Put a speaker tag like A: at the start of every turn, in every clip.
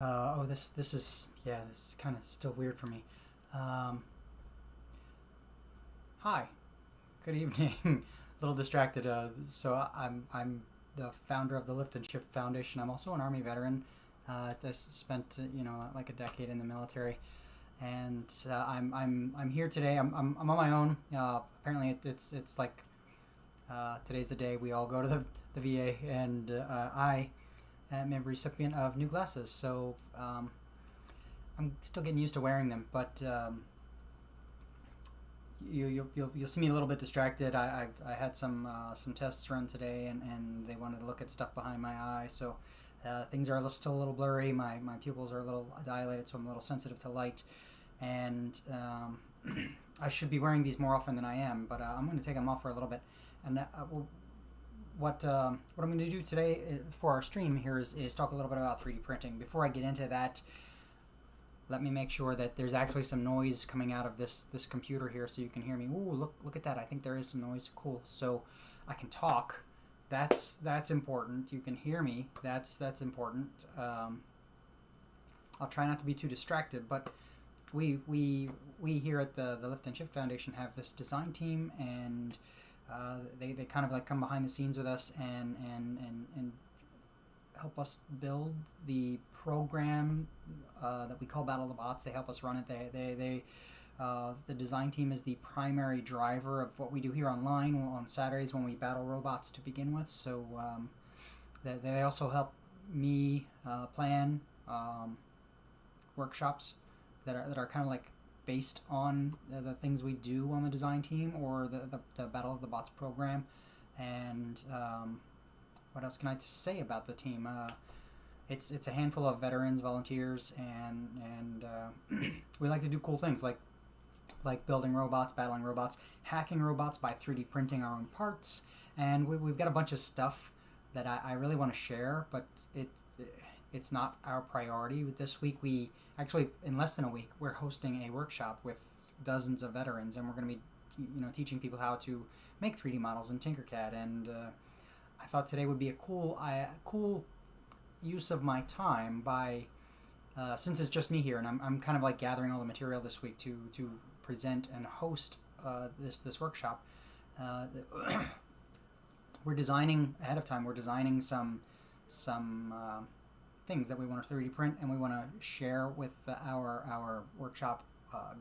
A: This is this is kind of still weird for me. Um, Hi, good evening. A little distracted. I'm the founder of the Lift and Shift Foundation. I'm also an Army veteran. I spent like a decade in the military, and I'm here today. I'm on my own. Apparently it's like today's the day we all go to the VA, and I am a recipient of new glasses. I'm still getting used to wearing them, but you'll see me a little bit distracted. I had some tests run today, and they wanted to look at stuff behind my eye, so things are still a little blurry. My pupils are a little dilated, so I'm a little sensitive to light, and I should be wearing these more often than I am, but I'm going to take them off for a little bit. And what I'm going to do today for our stream here is talk a little bit about 3D printing. Before I get into that, let me make sure that there's actually some noise coming out of this computer here, so you can hear me. Ooh, look at that! I think there is some noise. Cool. So I can talk. That's important. You can hear me. That's important. I'll try not to be too distracted, but we here at the Lift and Shift Foundation have this design team, and they kind of like come behind the scenes with us and help us build the program that we call Battle of the Bots. They help us run it. The design team is the primary driver of what we do here online on Saturdays when we battle robots to begin with. So they also help me plan workshops that are kind of like based on the things we do on the design team or the Battle of the Bots program. And what else can I say about the team? It's a handful of veterans, volunteers, and we like to do cool things like building robots, battling robots, hacking robots by 3D printing our own parts, and we've got a bunch of stuff that I really want to share, but it's not our priority. This week, we actually, in less than a week, we're hosting a workshop with dozens of veterans, and we're going to be teaching people how to make 3D models in Tinkercad. And I thought today would be a cool use of my time by since it's just me here, and I'm kind of like gathering all the material this week to present and host this workshop. We're designing ahead of time. We're designing some things that we want to 3D print, and we want to share with our workshop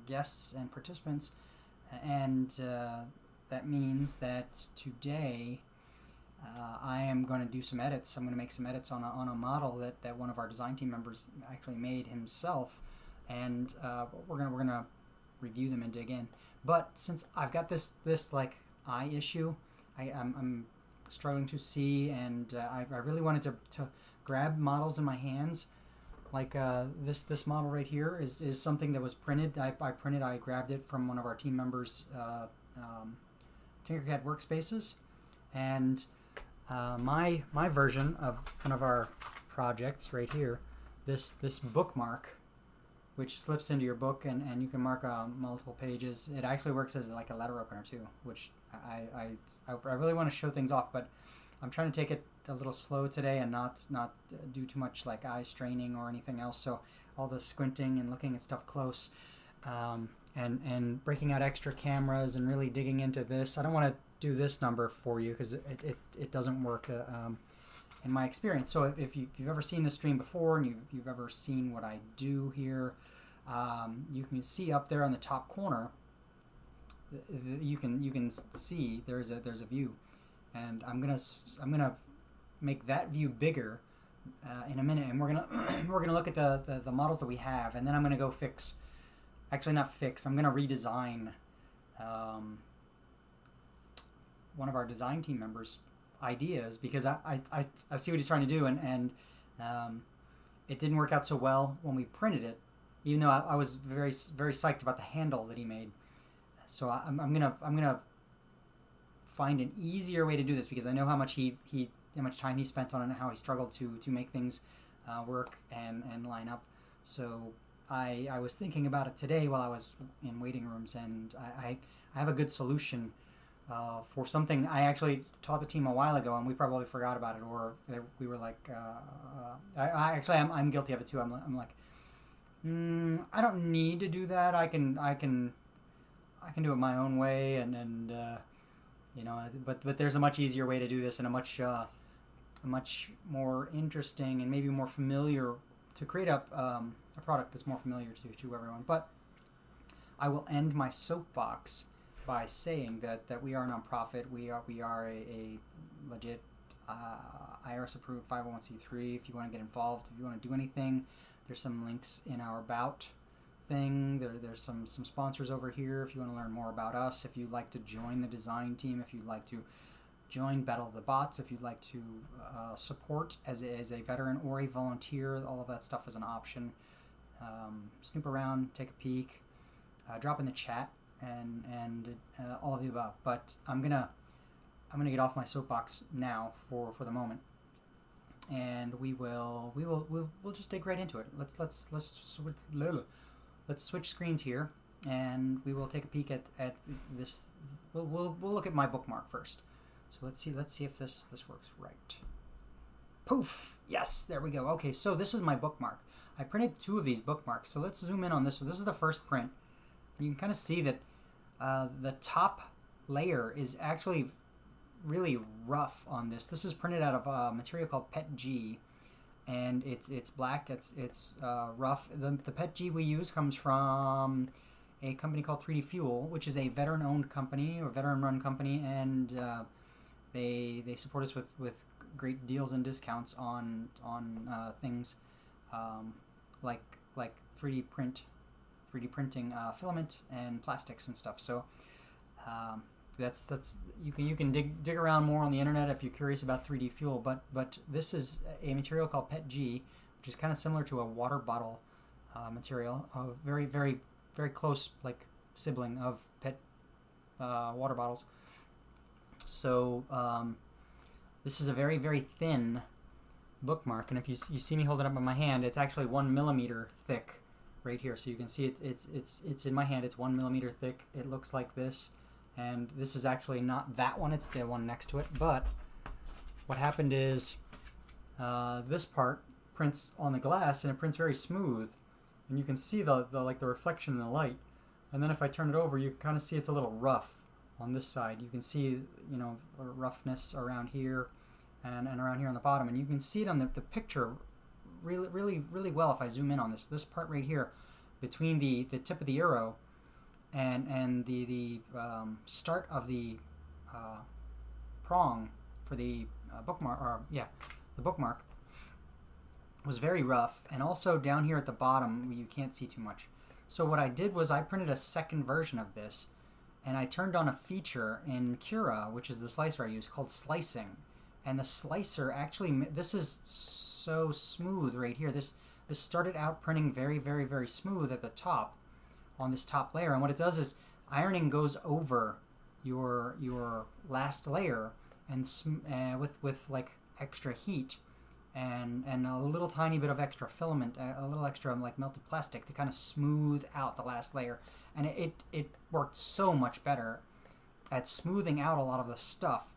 A: guests and participants. And that means that today I am going to do some edits. I'm going to make some edits on a model that one of our design team members actually made himself, and we're gonna review them and dig in. But since I've got this like eye issue, I'm struggling to see, and I really wanted to grab models in my hands. Like this model right here is something that was printed. I grabbed it from one of our team members' Tinkercad workspaces, and my version of one of our projects right here, this bookmark, which slips into your book, and you can mark multiple pages. It actually works as like a letter opener too, which I really want to show things off, but I'm trying to take it a little slow today and not do too much like eye straining or anything else. So all the squinting and looking at stuff close, and breaking out extra cameras and really digging into this. I don't want to do this number for you because it doesn't work in my experience. So if you've ever seen this stream before and you've ever seen what I do here, you can see up there on the top corner. You can see there's a view, and I'm gonna make that view bigger in a minute, and we're gonna look at the models that we have, and then I'm gonna go fix. Actually, not fix. I'm gonna redesign one of our design team members' ideas, because I see what he's trying to do, and it didn't work out so well when we printed it, even though I was very psyched about the handle that he made. So I'm gonna find an easier way to do this, because I know how much how much time he spent on it and how he struggled to make things work and line up. So I was thinking about it today while I was in waiting rooms, and I have a good solution for something I actually taught the team a while ago, and we probably forgot about it, or we were like, I'm guilty of it too. I'm like, I don't need to do that. I can do it my own way, and but there's a much easier way to do this, and a much more interesting and maybe more familiar to create a product that's more familiar to everyone. But I will end my soapbox by saying that we are a nonprofit. We are a legit IRS approved 501c3. If you want to get involved, if you want to do anything, there's some links in our about thing. There's some sponsors over here if you want to learn more about us. If you'd like to join the design team, if you'd like to join Battle of the Bots, if you'd like to support as a veteran or a volunteer, all of that stuff is an option. Snoop around, take a peek, drop in the chat, and all of the above. But I'm gonna get off my soapbox now for the moment, and we'll just dig right into it. Let's switch screens here, and we will take a peek at this. We'll look at my bookmark first. So let's see if this works right. Poof! Yes, there we go. Okay, so this is my bookmark. I printed 2 of these bookmarks. So let's zoom in on this one. This is the first print. You can kind of see that the top layer is actually really rough on this. This is printed out of a material called PETG, and it's black. It's rough. The PETG we use comes from a company called 3D Fuel, which is a veteran-owned company or veteran-run company, and they support us with great deals and discounts on things like 3D printing filament and plastics and stuff. So that's you can dig around more on the internet if you're curious about 3D Fuel. But this is a material called PETG, which is kind of similar to a water bottle material, a very very very close like sibling of PET water bottles. So this is a very very thin bookmark, and if you see me hold it up in my hand, it's actually 1 millimeter thick right here. So you can see it's in my hand. It's 1 millimeter thick. It looks like this, and this is actually not that one. It's the one next to it. But what happened is this part prints on the glass, and it prints very smooth, and you can see the reflection in the light. And then if I turn it over, you can kind of see it's a little rough on this side. You can see roughness around here and around here on the bottom, and you can see it on the picture really really really well if I zoom in on this part right here between the tip of the arrow and the start of the prong for the bookmark, or the bookmark was very rough, and also down here at the bottom you can't see too much. So what I did was I printed a second version of this, and I turned on a feature in Cura, which is the slicer I use, called slicing. And the slicer actually, this is so smooth right here. This started out printing very, very, very smooth at the top on this top layer. And what it does is ironing goes over your last layer and with like extra heat and a little tiny bit of extra filament, a little extra like melted plastic to kind of smooth out the last layer. And it worked so much better at smoothing out a lot of the stuff.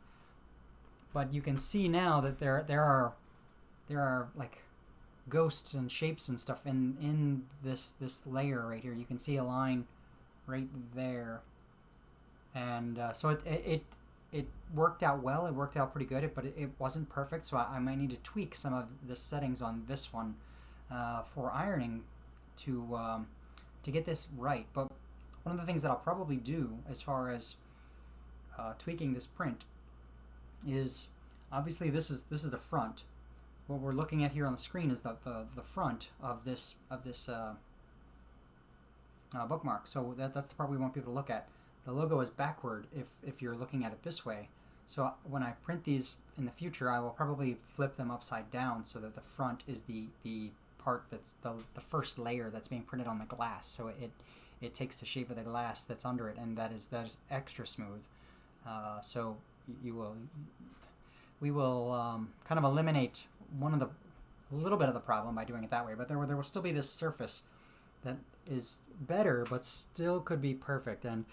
A: But you can see now that there are like ghosts and shapes and stuff in this layer right here. You can see a line right there, and so it worked out well. It worked out pretty good, but it wasn't perfect. So I might need to tweak some of the settings on this one for ironing to get this right. But one of the things that I'll probably do as far as tweaking this print is, obviously this is the front. What we're looking at here on the screen is the front of this bookmark. So that's the part we want people to look at. The logo is backward if you're looking at it this way. So when I print these in the future, I will probably flip them upside down so that the front is the part that's the first layer that's being printed on the glass. So it takes the shape of the glass that's under it, and that is extra smooth. So we will kind of eliminate a little bit of the problem by doing it that way, but there will still be this surface that is better but still could be perfect. And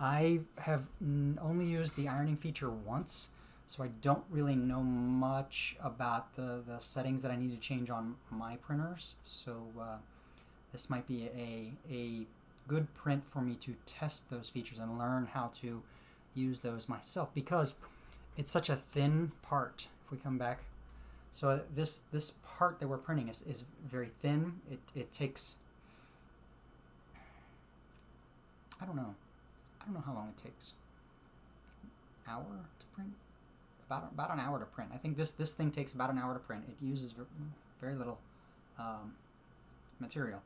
A: I have only used the ironing feature once, so I don't really know much about the settings that I need to change on my printers. So this might be a good print for me to test those features and learn how to use those myself, because it's such a thin part. If we come back, so this part that we're printing is very thin. It takes, I don't know how long it takes. Hour to print? About an hour to print. I think this thing takes about an hour to print. It uses very little material,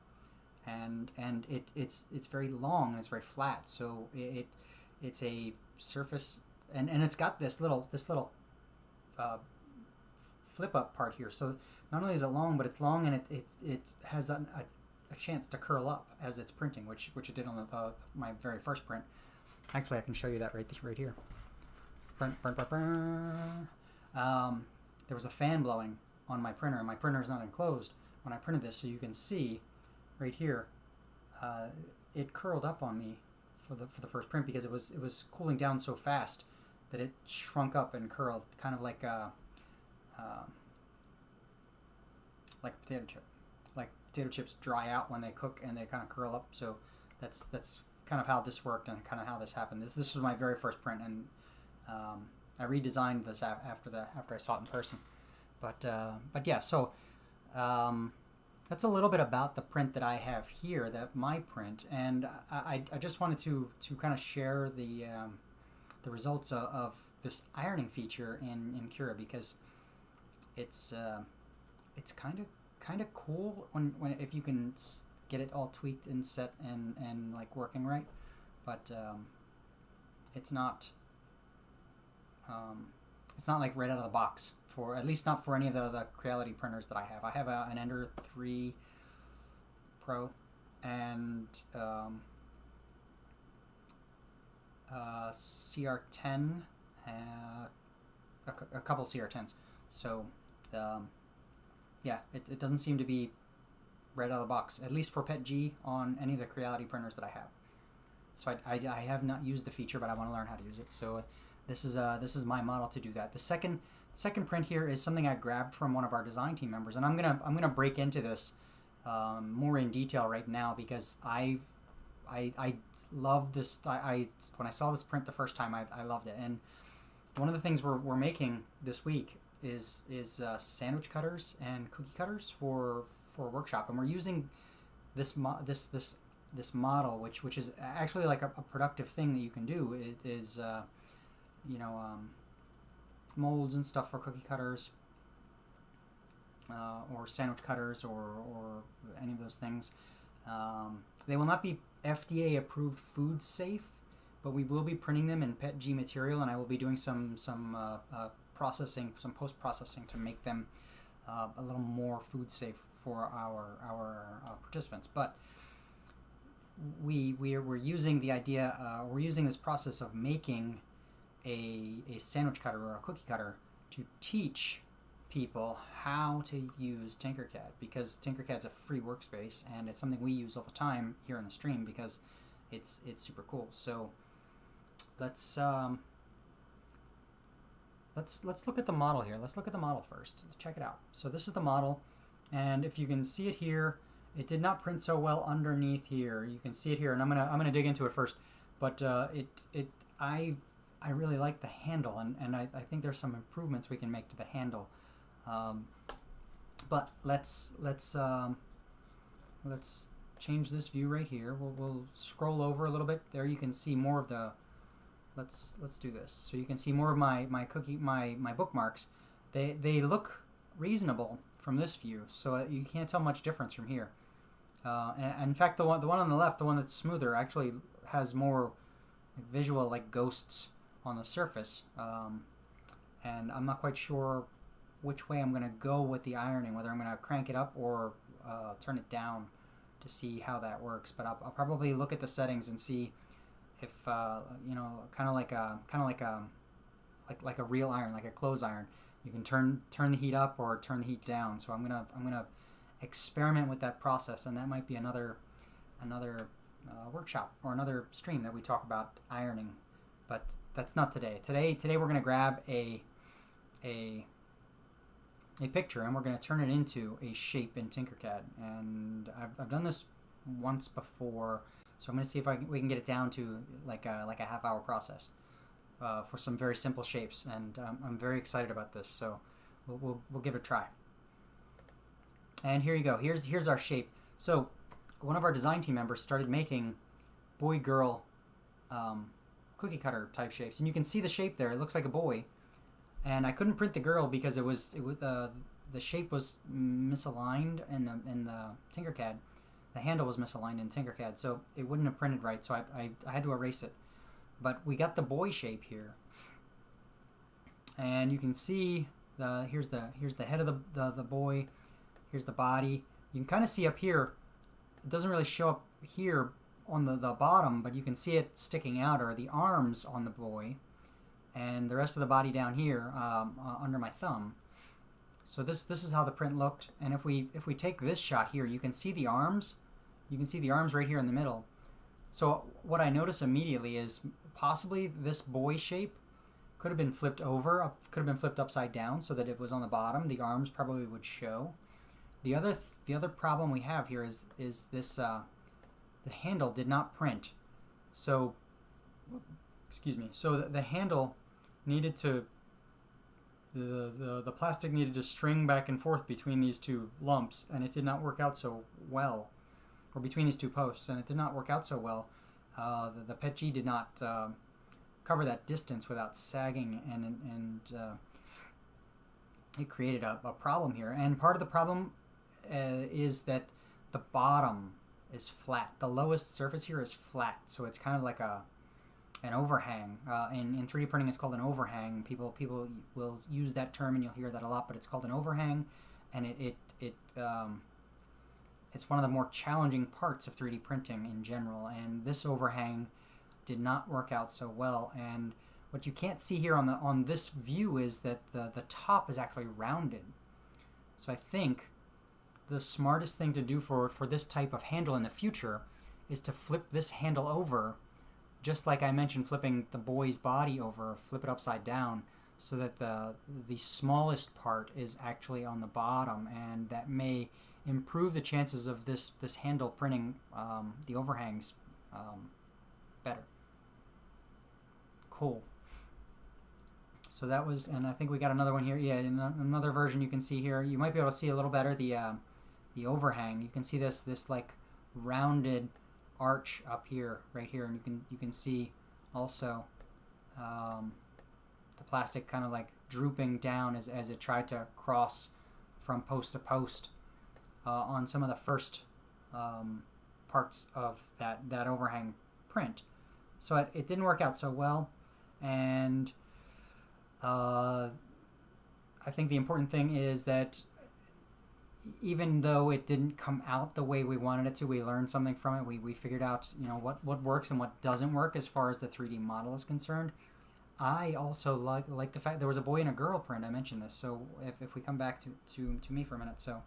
A: and it's very long and it's very flat. So it's a surface, and it's got this little flip up part here. So not only is it long, but it's long and it has a chance to curl up as it's printing, which it did on my very first print. Actually, I can show you that right here. There was a fan blowing on my printer, and my printer is not enclosed when I printed this, so you can see right here it curled up on me for the first print, because it was cooling down so fast that it shrunk up and curled, kind of like a potato chip. Like potato chips dry out when they cook and they kind of curl up. So that's kind of how this worked and kind of how this happened. This was my very first print, and I redesigned this after I saw it in person. But yeah, so that's a little bit about the print that I have here, my print, and I just wanted to kind of share the results of this ironing feature in Cura, because it's kind of cool when if you can get it all tweaked and set and like working right, but it's not like right out of the box, for at least not for any of the Creality printers that I have. I have an Ender 3 Pro and CR10, a couple CR10s. So yeah, it doesn't seem to be right out of the box, at least for PETG on any of the Creality printers that I have. So I have not used the feature, but I want to learn how to use it. So this is my model to do that. The second print here is something I grabbed from one of our design team members, and I'm gonna break into this more in detail right now, because I love this. When I saw this print the first time, I loved it. And one of the things we're making this week is sandwich cutters and cookie cutters for a workshop, and we're using this model, which is actually like a productive thing that you can do. It is molds and stuff for cookie cutters, or sandwich cutters, or any of those things. They will not be FDA approved food safe, but we will be printing them in PETG material, and I will be doing some processing, some post processing to make them a little more food safe for our participants. But we're using the idea, we're using this process of making a sandwich cutter or a cookie cutter to teach people how to use Tinkercad, because Tinkercad's a free workspace and it's something we use all the time here in the stream because it's super cool. So let's look at the model here. Let's look at the model first. Check it out. So this is the model, and if you can see it here, it did not print so well underneath here. You can see it here, and I'm gonna dig into it first. But I really like the handle, and I think there's some improvements we can make to the handle. But let's change this view right here. We'll scroll over a little bit. There you can see more of the. Let's do this. So you can see more of my bookmarks. They look reasonable from this view, so you can't tell much difference from here. And in fact, the one on the left, the one that's smoother, actually has more visual, like ghosts on the surface. And I'm not quite sure which way I'm going to go with the ironing, whether I'm going to crank it up or turn it down to see how that works. But I'll probably look at the settings and see if kind of like a real iron, like a clothes iron. You can turn the heat up or turn the heat down. So I'm gonna experiment with that process, and that might be another workshop or another stream that we talk about ironing, but that's not today. Today we're going to grab a picture and we're going to turn it into a shape in Tinkercad. And I've done this once before, so I'm going to see if we can get it down to like a half-hour process for some very simple shapes. And I'm very excited about this, so we'll give it a try. And here you go. Here's our shape. So one of our design team members started making boy-girl cookie cutter type shapes, and you can see the shape there. It looks like a boy. And I couldn't print the girl because the shape was misaligned in the Tinkercad. The handle was misaligned in Tinkercad, so it wouldn't have printed right. So I had to erase it. But we got the boy shape here, and you can see here's the head of the boy. Here's the body. You can kind of see up here. It doesn't really show up here on the bottom, but you can see it sticking out, or the arms on the boy. And the rest of the body down here under my thumb. So this is how the print looked. And if we take this shot here, you can see the arms. You can see the arms right here in the middle. So what I notice immediately is possibly this boy shape could have been flipped over, could have been flipped upside down so that it was on the bottom. The arms probably would show. The other problem we have here is this the handle did not print. So excuse me. So the handle needed to the plastic needed to string back and forth between these two lumps, and it did not work out so well, or between these two posts, and it did not work out so well. The PETG did not cover that distance without sagging, and it created a problem here. And part of the problem is that the bottom is flat. The lowest surface here is flat, so it's kind of like an overhang. In 3D printing, it's called an overhang. People will use that term, and you'll hear that a lot. But it's called an overhang, and it's one of the more challenging parts of 3D printing in general. And this overhang did not work out so well. And what you can't see here on this view is that the top is actually rounded. So I think the smartest thing to do for this type of handle in the future is to flip this handle over, just like I mentioned flipping the boy's body over, flip it upside down, so that the smallest part is actually on the bottom, and that may improve the chances of this handle printing the overhangs better. Cool. So that was, and I think we got another one here. Yeah, in another version you can see here. You might be able to see a little better the overhang. You can see this like rounded arch up here, right here, and you can see also the plastic kind of like drooping down as it tried to cross from post to post on some of the first parts of that overhang print. So it didn't work out so well, and I think the important thing is that even though it didn't come out the way we wanted it to, we learned something from it. We figured out, what works and what doesn't work as far as the 3D model is concerned. I also like the fact there was a boy and a girl print. I mentioned this. So if we come back to me for a minute. So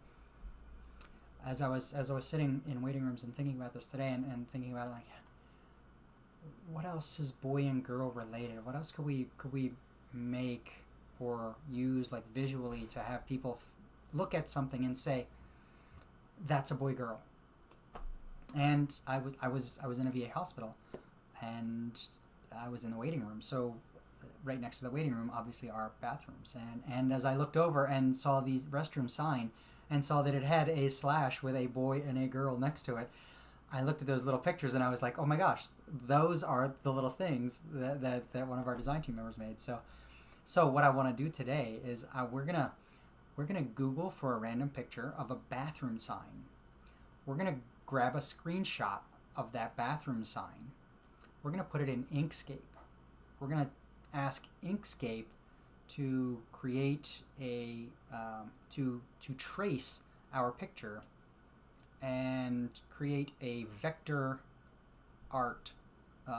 A: as I was sitting in waiting rooms and thinking about this today and thinking about like, what else is boy and girl related? What else could we make or use like visually to have people look at something and say, that's a boy girl. And I was in a VA hospital, and I was in the waiting room. So right next to the waiting room obviously are bathrooms, and as I looked over and saw the restroom sign and saw that it had a slash with a boy and a girl next to it, I looked at those little pictures and I was like, oh my gosh, those are the little things that one of our design team members made. So what I want to do today is we're gonna Google for a random picture of a bathroom sign. We're gonna grab a screenshot of that bathroom sign. We're gonna put it in Inkscape. We're gonna ask Inkscape to create a to trace our picture and create a vector art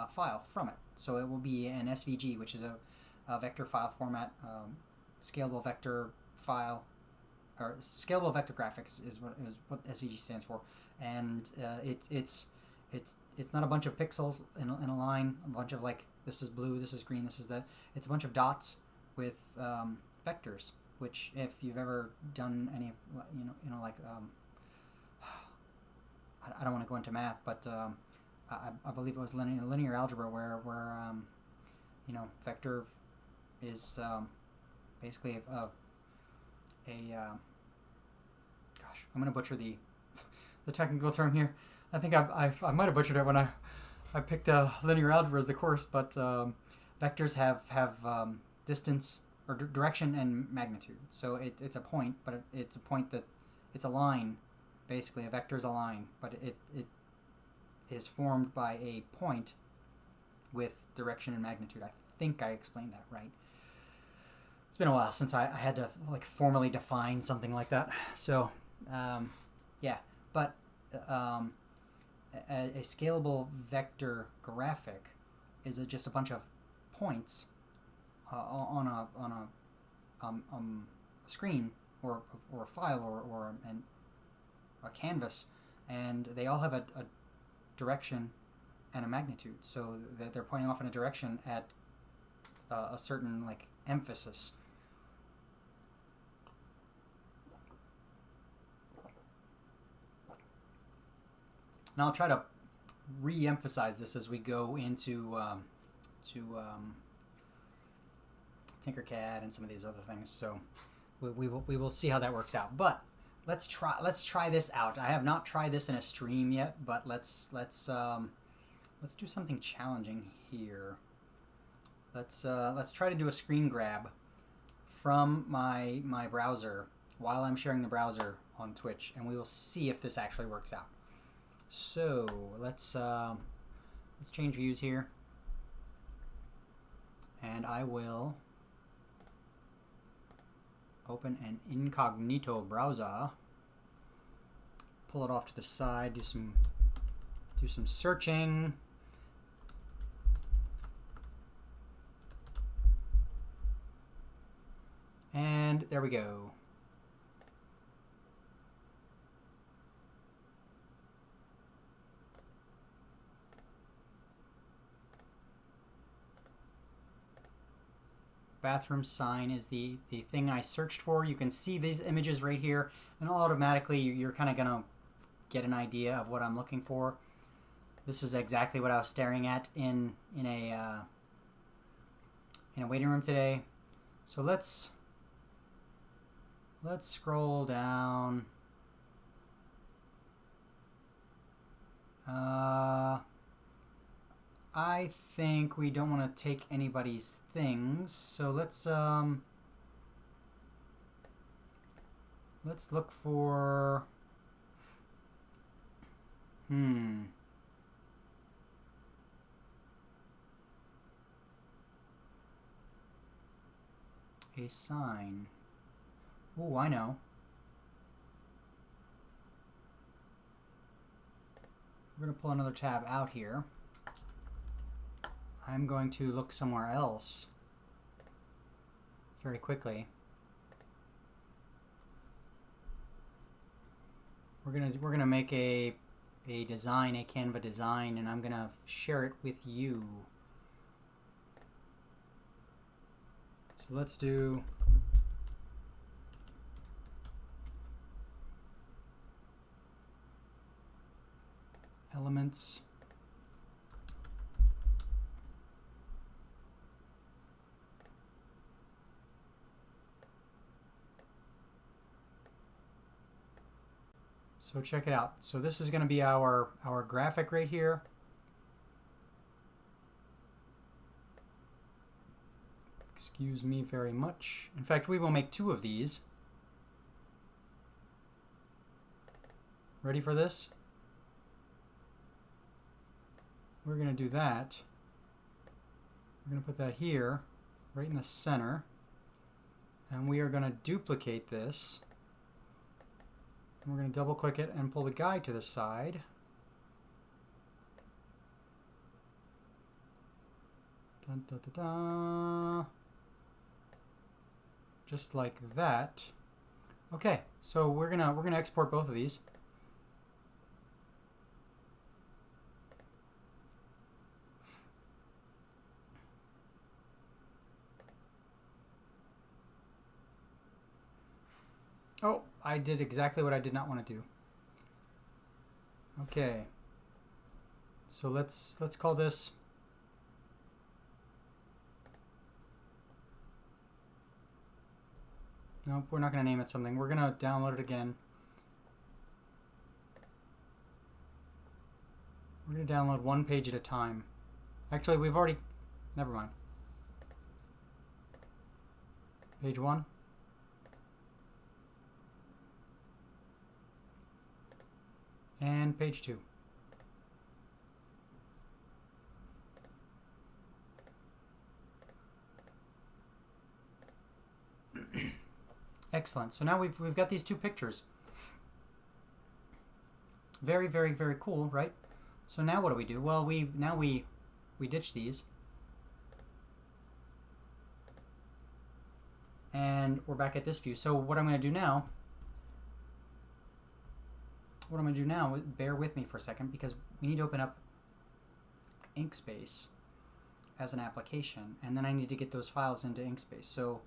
A: file from it. So it will be an SVG, which is a vector file format, scalable vector file, or scalable vector graphics is what SVG stands for, and it's not a bunch of pixels in a line, a bunch of like this is blue, this is green, this is that. It's a bunch of dots with vectors. Which, if you've ever done any, like I don't want to go into math, but I believe it was linear algebra where vector is basically gosh, I'm gonna butcher the technical term here. I think I might have butchered it when I picked linear algebra as the course, but vectors have distance or direction and magnitude. So it's a point, but it's a point that it's a line. Basically, a vector is a line, but it is formed by a point with direction and magnitude. I think I explained that right. It's been a while since I had to like formally define something like that. So, yeah. But a scalable vector graphic is just a bunch of points on a screen or a file or a canvas, and they all have a direction and a magnitude. So they're pointing off in a direction at a certain like emphasis. And I'll try to re-emphasize this as we go into Tinkercad and some of these other things. So we will see how that works out. But let's try this out. I have not tried this in a stream yet, but let's do something challenging here. Let's try to do a screen grab from my browser while I'm sharing the browser on Twitch, and we will see if this actually works out. So let's change views here, and I will open an incognito browser, pull it off to the side, do some searching. And there we go. Bathroom sign is the thing I searched for. You can see these images right here, and automatically you're kind of going to get an idea of what I'm looking for. This is exactly what I was staring at in a waiting room today. So let's scroll down. I think we don't want to take anybody's things, so let's look for a sign. Oh, I know. We're going to pull another tab out here. I'm going to look somewhere else very quickly. We're gonna make a design, a Canva design, and I'm gonna share it with you. So let's do elements. So check it out. So this is going to be our graphic right here. Excuse me very much. In fact, we will make two of these. Ready for this? We're going to do that. We're going to put that here, right in the center. And we are going to duplicate this. We're going to double click it and pull the guide to the side. Dun, dun, dun, dun. Just like that. Okay, so we're gonna export both of these. Oh, I did exactly what I did not want to do. Okay. So let's call this. Nope, we're not going to name it something. We're going to download it again. We're going to download one page at a time. Actually, we've already... Never mind. Page 1. And page 2. Excellent. So now we've got these two pictures. Very, very, very cool, right? So now what do? Well, we ditch these. And we're back at this view. So what I'm going to do now, bear with me for a second, because we need to open up Inkspace as an application, and then I need to get those files into Inkspace. So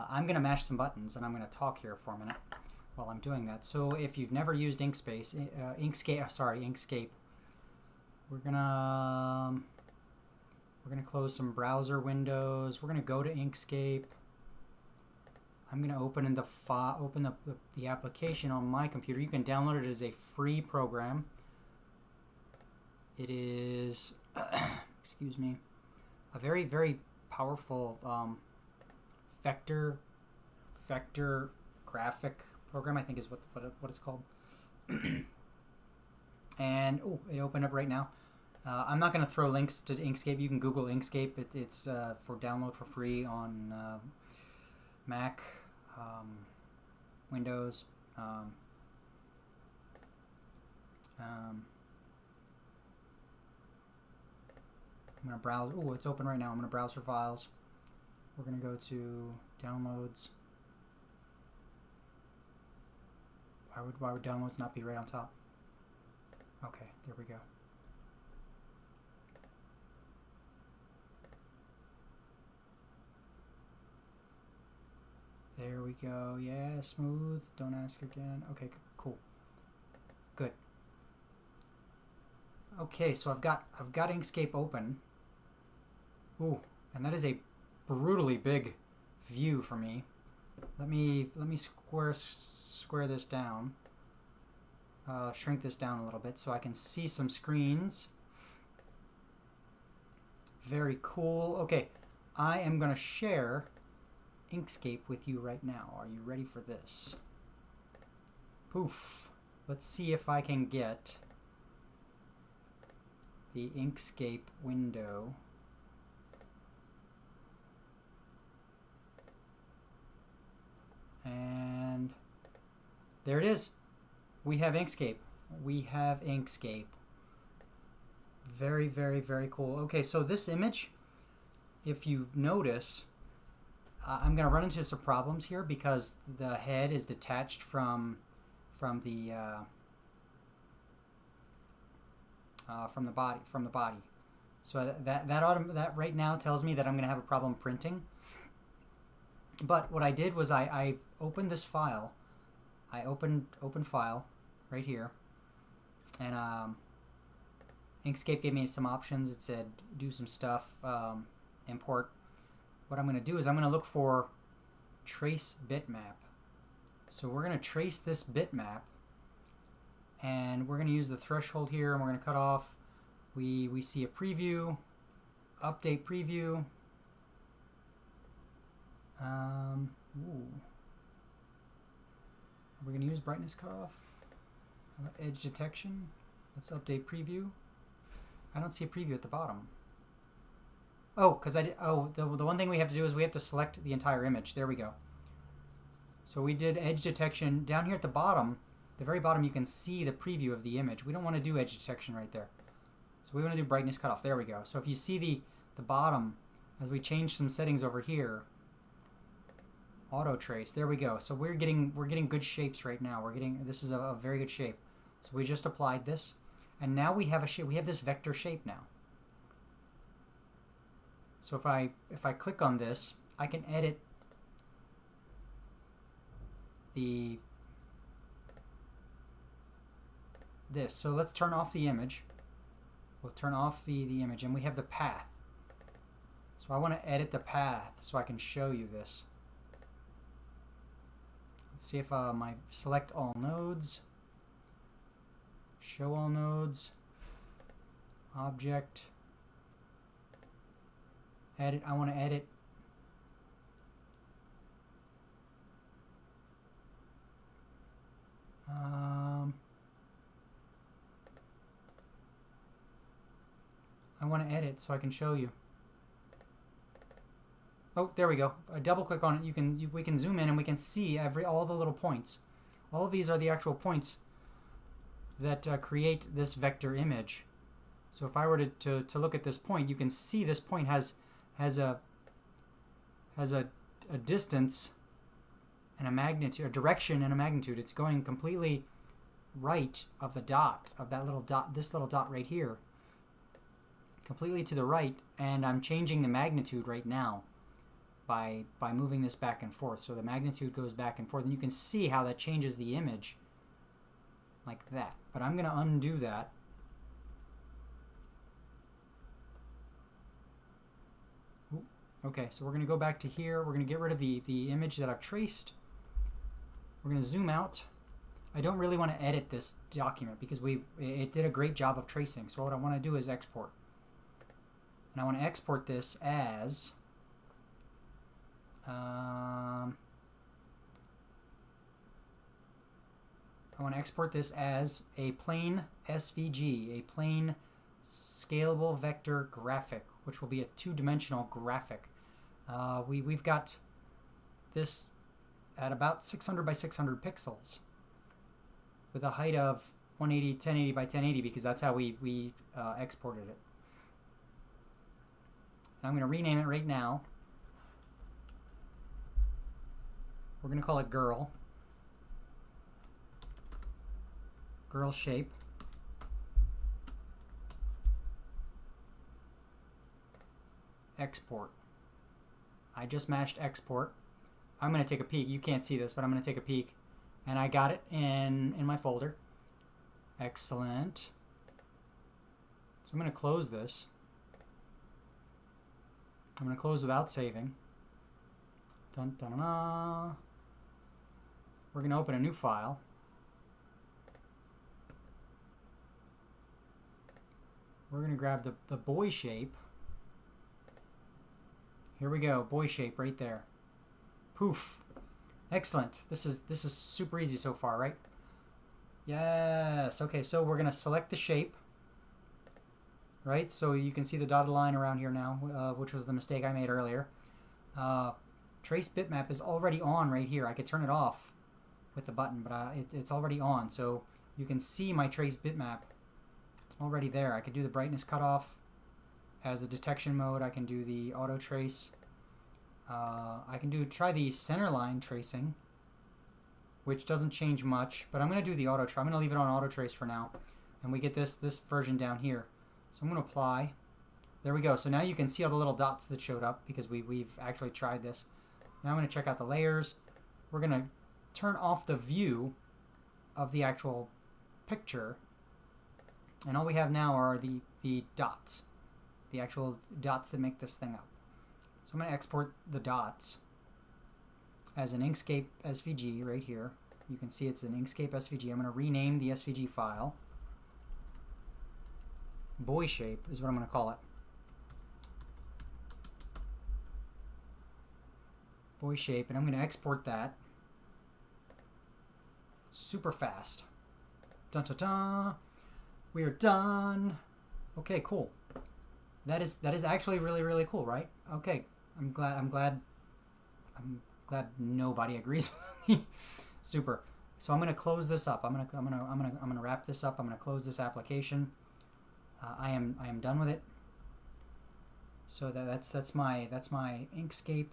A: I'm going to mash some buttons, and I'm going to talk here for a minute while I'm doing that. So if you've never used Inkscape, we're gonna close some browser windows. We're gonna go to Inkscape. I'm gonna open the application on my computer. You can download it as a free program. It is, excuse me, a very, very powerful vector graphic program, I think is what it's called. And it opened up right now. I'm not going to throw links to Inkscape. You can Google Inkscape. It's for download for free on Mac, Windows. I'm going to browse. Oh, it's open right now. I'm going to browse for files. We're going to go to downloads. Why would downloads not be right on top? Okay, there we go. There we go. Yeah, smooth. Don't ask again. Okay, cool. Good. Okay, so I've got Inkscape open. Ooh, and that is a brutally big view for me. Let me square this down. Shrink this down a little bit so I can see some screens. Very cool. Okay, I am going to share Inkscape with you right now. Are you ready for this? Poof. Let's see if I can get the Inkscape window. And there it is. We have Inkscape. We have Inkscape. Very, very, very cool. Okay, so this image, if you notice, I'm going to run into some problems here because the head is detached from the body. So that right now tells me that I'm going to have a problem printing. But what I did was I opened this file. I open file right here, and Inkscape gave me some options. It said do some stuff, import. What I'm going to do is I'm going to look for trace bitmap. So we're going to trace this bitmap, and we're going to use the threshold here, and we're going to cut off. We see a preview, update preview. Ooh. Are we going to use brightness cutoff? Edge detection. Let's update preview. I don't see a preview at the bottom. Oh, because I did. Oh, the one thing we have to do is we have to select the entire image. There we go. So we did edge detection down here at the bottom. The very bottom, you can see the preview of the image. We don't want to do edge detection right there. So we want to do brightness cutoff. There we go. So if you see the bottom, as we change some settings over here, auto trace. There we go. So we're getting good shapes right now. This is a very good shape. So we just applied this, and now we have a shape. We have this vector shape now. So if I click on this, I can edit this. So let's turn off the image. We'll turn off the image, and we have the path. So I want to edit the path so I can show you this. Let's see if my select all nodes, show all nodes, object, edit. I want to edit I want to edit so I can show you. Oh, there we go. I double click on it. We can zoom in and we can see all the little points. All of these are the actual points that create this vector image. So if I were to look at this point, you can see this point has a distance and a magnitude, a direction and a magnitude. It's going completely right of the dot, of that little dot, this little dot right here. Completely to the right, and I'm changing the magnitude right now by moving this back and forth. So the magnitude goes back and forth, and you can see how that changes the image like that. But I'm going to undo that. Ooh, okay, so we're going to go back to here. We're going to get rid of the image that I've traced. We're going to zoom out. I don't really want to edit this document because it did a great job of tracing. So what I want to do is export. And I want to export this as I want to export this as a plain SVG, a plain scalable vector graphic, which will be a two-dimensional graphic. We've got this at about 600 by 600 pixels with a height of 1080 by 1080 because that's how we exported it. And I'm going to rename it right now. We're going to call it girl. Girl shape. Export. I just mashed export. I'm going to take a peek. You can't see this, but I'm going to take a peek. And I got it in my folder. Excellent. So I'm going to close this. I'm going to close without saving. Dun, dun, dun, dun. We're going to open a new file. We're going to grab the boy shape. Here we go, boy shape right there. Poof. Excellent. This is super easy so far, right? Yes. Okay, so we're going to select the shape. Right? So you can see the dotted line around here now, which was the mistake I made earlier. Trace bitmap is already on right here. I could turn it off with the button, but it's already on. So you can see my trace bitmap already there. I could do the brightness cutoff as a detection mode. I can do the auto trace. I can try the center line tracing, which doesn't change much, but I'm going to do the auto trace. I'm going to leave it on auto trace for now, and we get this version down here. So I'm going to apply. There we go. So now you can see all the little dots that showed up because we've actually tried this. Now I'm going to check out the layers. We're going to turn off the view of the actual picture, and all we have now are the dots, the actual dots that make this thing up. So I'm going to export the dots as an Inkscape SVG right here. You can see it's an Inkscape SVG. I'm going to rename the SVG file. Boy shape is what I'm going to call it. Boy shape, and I'm going to export that super fast. Dun dun dun. We are done. Okay, cool. That is actually really cool, right? Okay, I'm glad nobody agrees with me. Super. So I'm going to close this up. I'm going to wrap this up. I'm going to close this application. I am done with it. So that's my Inkscape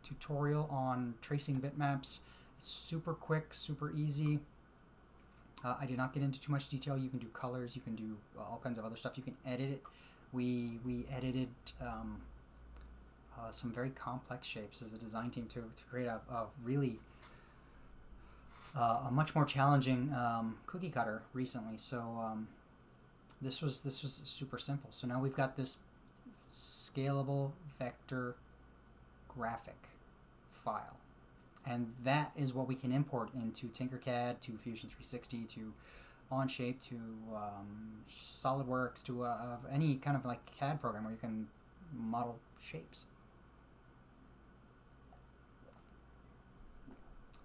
A: tutorial on tracing bitmaps. It's super quick, super easy. I did not get into too much detail. You can do colors, you can do all kinds of other stuff. You can edit it. We edited some very complex shapes as a design team to create a really a much more challenging cookie cutter recently. So this was super simple. So now we've got this scalable vector graphic file, and that is what we can import into Tinkercad, to Fusion 360, to Onshape, to SolidWorks, to any kind of like CAD program where you can model shapes.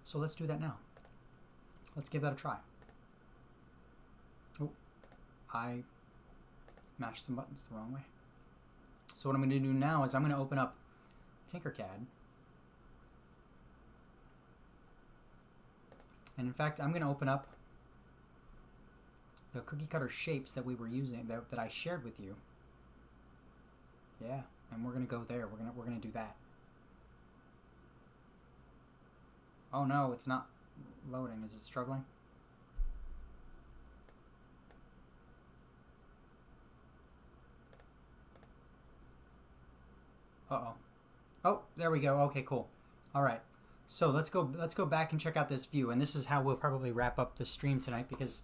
A: So let's do that now. Let's give that a try. Oh, I mashed some buttons the wrong way. So what I'm going to do now is I'm going to open up Tinkercad. And in fact, I'm going to open up the cookie cutter shapes that we were using, that I shared with you. Yeah, and we're going to go there. We're going to do that. Oh no, it's not loading. Is it struggling? Uh-oh. Oh, there we go. Okay, cool. All right. So let's go back and check out this view, and this is how we'll probably wrap up the stream tonight, because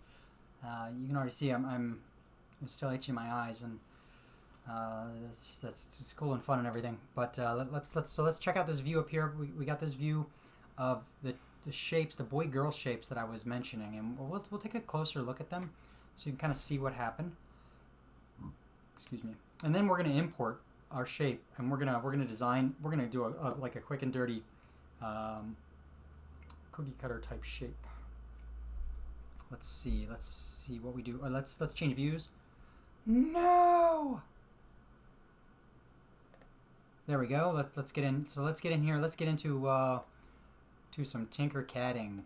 A: you can already see I'm still itching my eyes, and that's cool and fun and everything. But let's check out this view up here. We got this view of the shapes, the boy-girl shapes that I was mentioning, and we'll take a closer look at them so you can kind of see what happened. Excuse me. And then we're going to import our shape, and we're gonna design. We're gonna do like a quick and dirty cookie cutter type shape. Let's see what we do. Let's change views. No. There we go. Let's get in. So let's get in here. Let's get into to some Tinkercadding.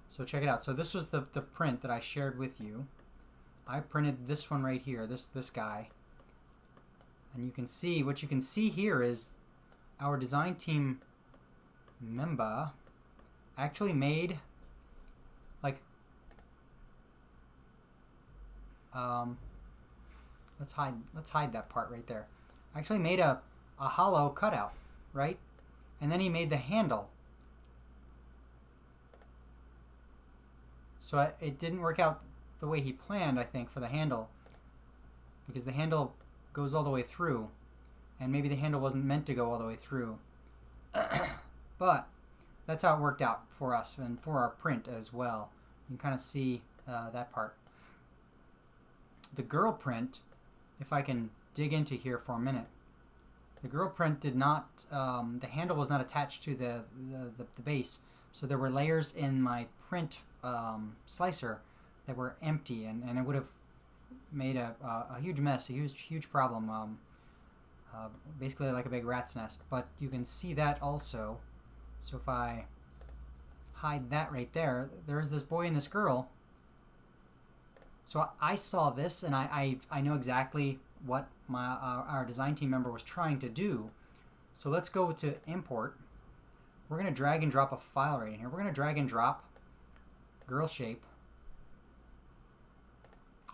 A: So check it out. So this was the print that I shared with you. I printed this one right here. This guy. And you can see, what you can see here is our design team member actually made like let's hide that part right there. Actually made a hollow cutout, right? And then he made the handle. So it didn't work out the way he planned, I think, for the handle, because the handle goes all the way through, and maybe the handle wasn't meant to go all the way through. But that's how it worked out for us and for our print as well. You can kind of see that part. The girl print, if I can dig into here for a minute, the girl print did not, the handle was not attached to the base, so there were layers in my print slicer that were empty, and it would have made a huge mess, a huge problem, basically like a big rat's nest. But you can see that also. So if I hide that right there, there's this boy and this girl. So I saw this, and I know exactly what our design team member was trying to do. So let's go to import. We're going to drag and drop a file right in here. We're going to drag and drop girl shape.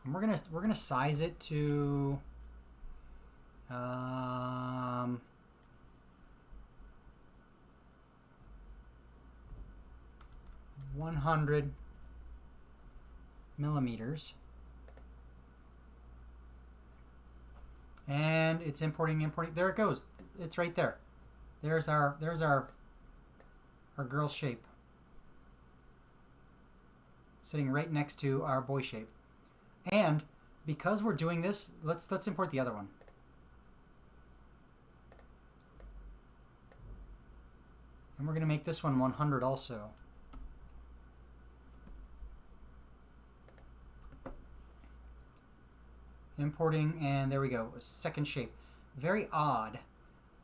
A: And we're gonna size it to 100 millimeters, and it's importing. There it goes. It's right there. There's our girl shape sitting right next to our boy shape. And because we're doing this, let's import the other one. And we're going to make this one 100 also. Importing, and there we go. Second shape. Very odd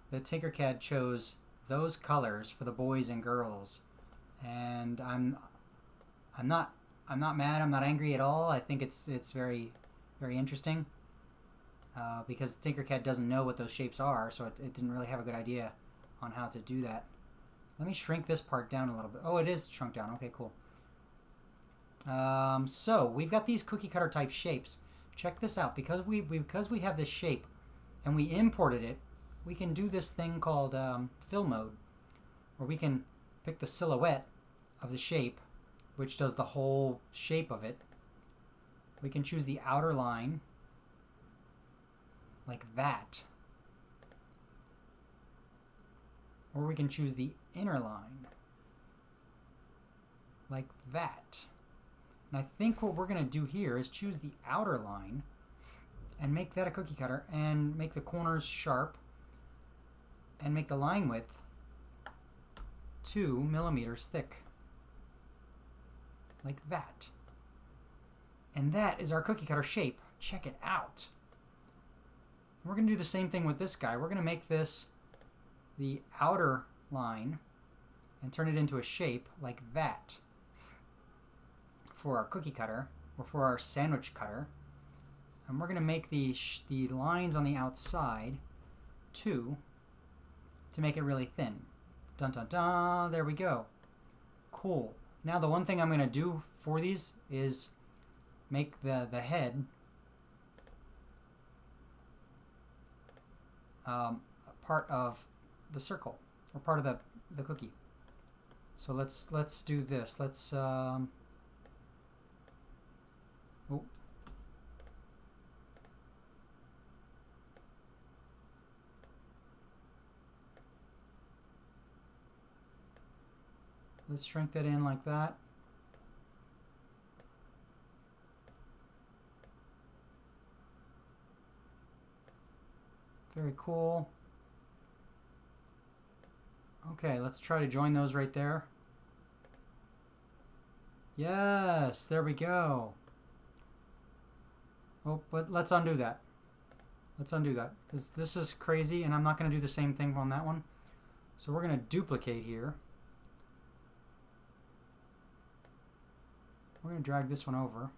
A: that Tinkercad chose those colors for the boys and girls. And I'm not mad. I'm not angry at all. I think it's very, very interesting because Tinkercad doesn't know what those shapes are, so it didn't really have a good idea on how to do that. Let me shrink this part down a little bit. Oh, it is shrunk down. Okay, cool. So we've got these cookie cutter type shapes. Check this out. Because we have this shape and we imported it, we can do this thing called fill mode, where we can pick the silhouette of the shape, which does the whole shape of it, we can choose the outer line like that. Or we can choose the inner line like that. And I think what we're going to do here is choose the outer line and make that a cookie cutter and make the corners sharp and make the line width 2 millimeters thick. Like that. And that is our cookie cutter shape. Check it out. We're going to do the same thing with this guy. We're going to make this the outer line and turn it into a shape like that for our cookie cutter or for our sandwich cutter. And we're going to make the lines on the outside 2 to make it really thin. Dun dun dun, there we go. Cool. Now the one thing I'm going to do for these is make the head part of the circle, or part of the cookie. So let's do this. Let's oh. Let's shrink that in like that. Very cool. Okay, let's try to join those right there. Yes, there we go. Oh, but let's undo that. Let's undo that, because this is crazy, and I'm not going to do the same thing on that one. So we're going to duplicate here. We're going to drag this one over.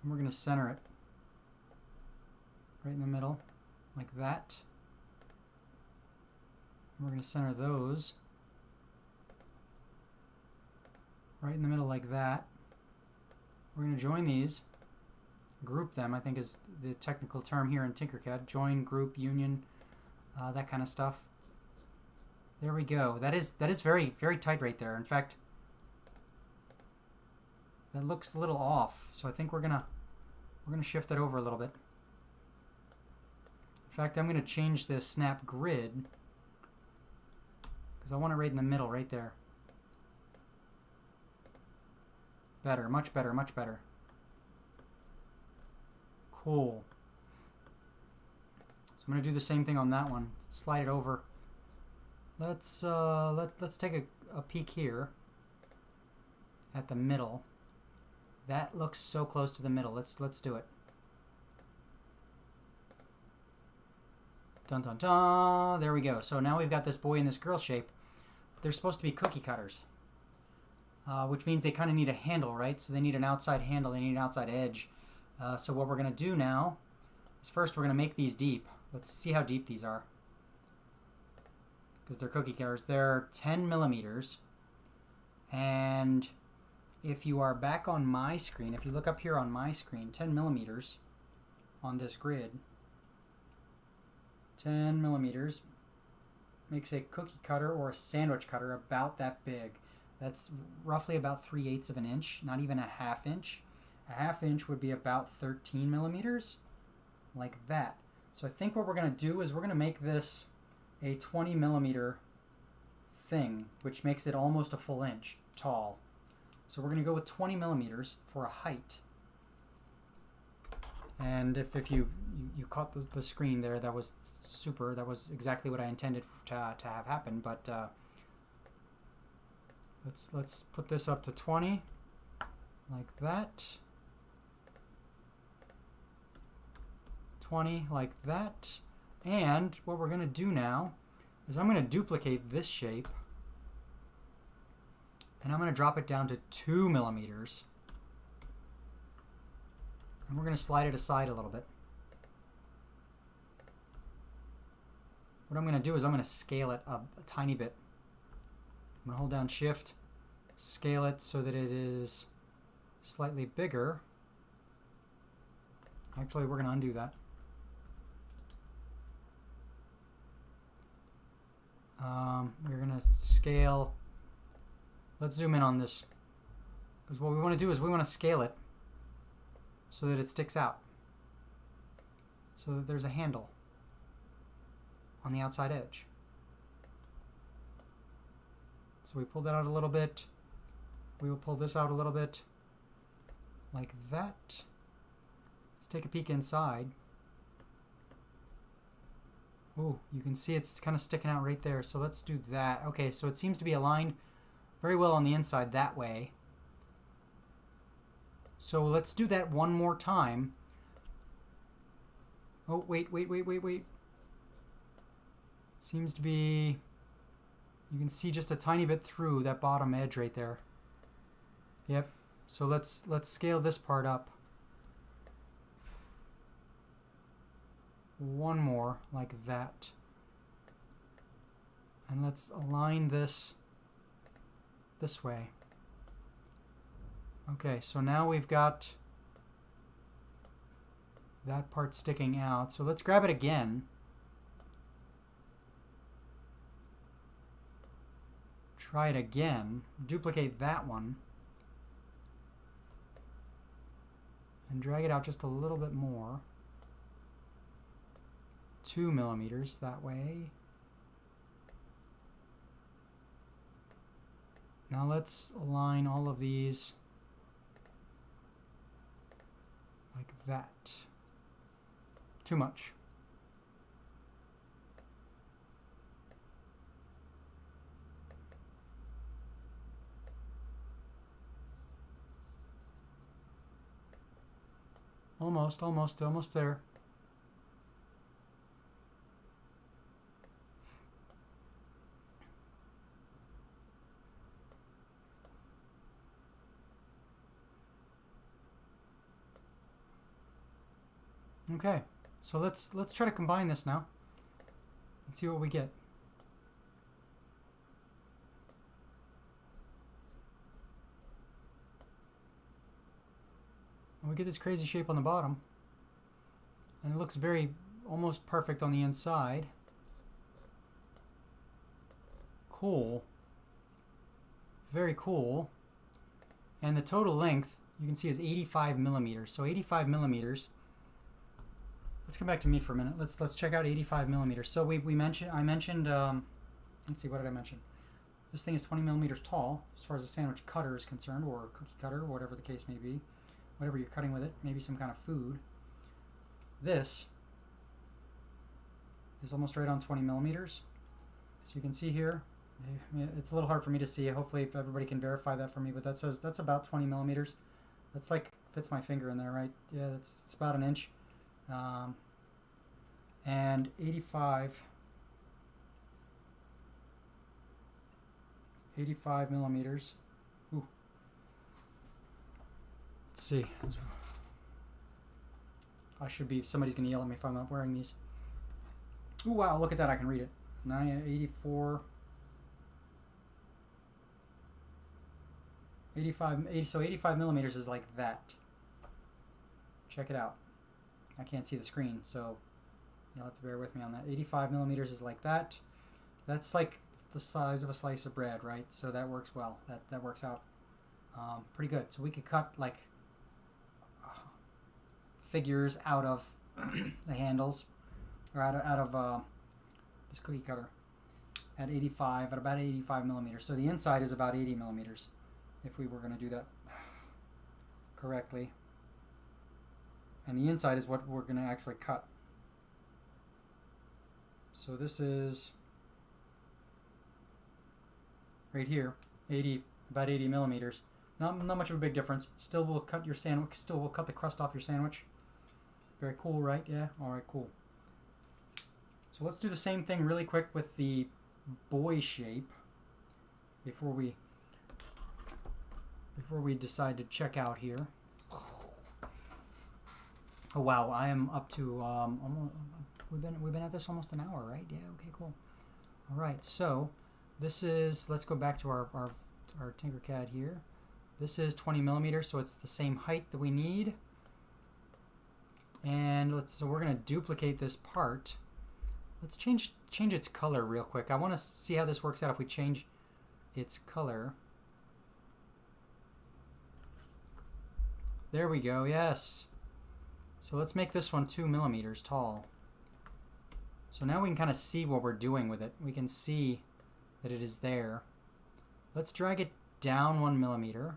A: And we're going to center it right in the middle, like that. And we're going to center those right in the middle like that. We're going to join these, group them, I think is the technical term here in Tinkercad. Join, group, union, that kind of stuff. There we go. That is very, very tight right there. In fact, that looks a little off. So I think we're gonna shift that over a little bit. In fact, I'm gonna change the snap grid because I want it right in the middle, right there. Better, much better, much better. Cool. So I'm gonna do the same thing on that one. Slide it over. Let's take a peek here at the middle. That looks so close to the middle. Let's do it. Dun dun dun. There we go. So now we've got this boy and this girl shape. They're supposed to be cookie cutters, which means they kind of need a handle, right? So they need an outside handle. They need an outside edge. So what we're gonna do now is first we're gonna make these deep. Let's see how deep these are, because they're cookie cutters. They're 10 millimeters. And if you are back on my screen, if you look up here on my screen, 10 millimeters on this grid, 10 millimeters makes a cookie cutter or a sandwich cutter about that big. That's roughly about 3/8 of an inch, not even a half inch. A half inch would be about 13 millimeters, like that. So I think what we're going to do is we're going to make this a 20 millimeter thing, which makes it almost a full inch tall. So we're going to go with 20 millimeters for a height. And if you caught the screen there, that was super. That was exactly what I intended to have happen. But let's put this up to 20, like that. 20 like that. And what we're going to do now is I'm going to duplicate this shape, and I'm going to drop it down to 2 millimeters. And we're going to slide it aside a little bit. What I'm going to do is I'm going to scale it up a tiny bit. I'm going to hold down Shift, scale it so that it is slightly bigger. Actually, we're going to undo that. We're gonna scale. Let's zoom in on this, because what we want to do is we want to scale it so that it sticks out, so that there's a handle on the outside edge. So we pull that out a little bit. We will pull this out a little bit, like that. Let's take a peek inside. Ooh, you can see it's kind of sticking out right there. So let's do that. Okay, so it seems to be aligned very well on the inside that way. So let's do that one more time. Oh, wait. Seems to be, you can see just a tiny bit through that bottom edge right there. Yep. So let's scale this part up. One more, like that. And let's align this way. Okay, so now we've got that part sticking out. So let's grab it again. Try it again. Duplicate that one. And drag it out just a little bit more. 2 millimeters that way. Now let's align all of these like that. Too much. Almost there. Okay, so let's try to combine this now and see what we get. And we get this crazy shape on the bottom, and it looks very almost perfect on the inside. Cool. Very cool. And the total length you can see is 85 millimeters. So 85 millimeters. Let's come back to me for a minute. Let's check out 85 millimeters. So I mentioned let's see, what did I mention? This thing is 20 millimeters tall as far as a sandwich cutter is concerned, or a cookie cutter, whatever the case may be. Whatever you're cutting with it, maybe some kind of food. This is almost right on 20 millimeters. So you can see here, it's a little hard for me to see. Hopefully if everybody can verify that for me, but that says that's about 20 millimeters. That's like, fits my finger in there, right? Yeah, it's about an inch. And 85 millimeters. Ooh. Let's see. Somebody's going to yell at me if I'm not wearing these. Ooh, wow, look at that. I can read it. 84. 85 millimeters is like that. Check it out. I can't see the screen, so you'll have to bear with me on that. 85 millimeters is like that. That's like the size of a slice of bread, right? So that works well. That works out pretty good. So we could cut like figures out of the handles, or out of this cookie cutter at about 85 millimeters. So the inside is about 80 millimeters if we were going to do that correctly. And the inside is what we're going to actually cut. So this is right here, about 80 millimeters. Not much of a big difference. Still will cut your sandwich. Still will cut the crust off your sandwich. Very cool, right? Yeah. All right, cool. So let's do the same thing really quick with the boy shape before we decide to check out here. Oh wow, I am up to we've been at this almost an hour, right? Yeah, okay, cool. All right, so this is, let's go back to our Tinkercad here. This is 20 millimeters, so it's the same height that we need. And so we're gonna duplicate this part. Let's change change its color real quick. I want to see how this works out if we change its color. There we go, yes. So let's make this one 2 millimeters tall. So now we can kind of see what we're doing with it. We can see that it is there. Let's drag it down 1 millimeter.